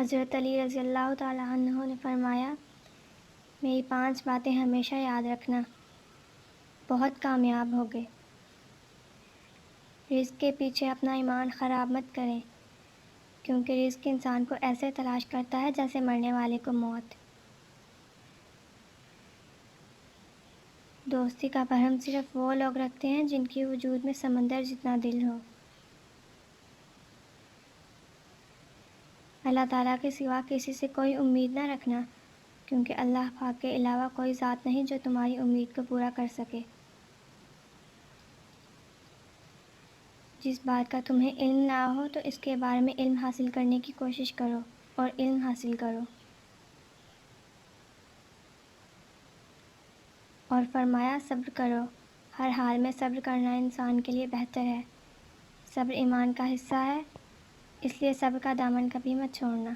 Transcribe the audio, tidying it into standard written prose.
حضرت علی رضی اللہ تعالیٰ عنہ نے فرمایا، میری 5 باتیں ہمیشہ یاد رکھنا، بہت کامیاب ہوگے۔ رزق کے پیچھے اپنا ایمان خراب مت کریں، کیونکہ رزق انسان کو ایسے تلاش کرتا ہے جیسے مرنے والے کو موت۔ دوستی کا بھرم صرف وہ لوگ رکھتے ہیں جن کی وجود میں سمندر جتنا دل ہو۔ اللہ تعالیٰ کے سوا کسی سے کوئی امید نہ رکھنا، کیونکہ اللہ پاک کے علاوہ کوئی ذات نہیں جو تمہاری امید کو پورا کر سکے۔ جس بات کا تمہیں علم نہ ہو تو اس کے بارے میں علم حاصل کرنے کی کوشش کرو اور علم حاصل کرو۔ اور فرمایا صبر کرو، ہر حال میں صبر کرنا انسان کے لیے بہتر ہے۔ صبر ایمان کا حصہ ہے، اس لیے صبر کا دامن کبھی مت چھوڑنا۔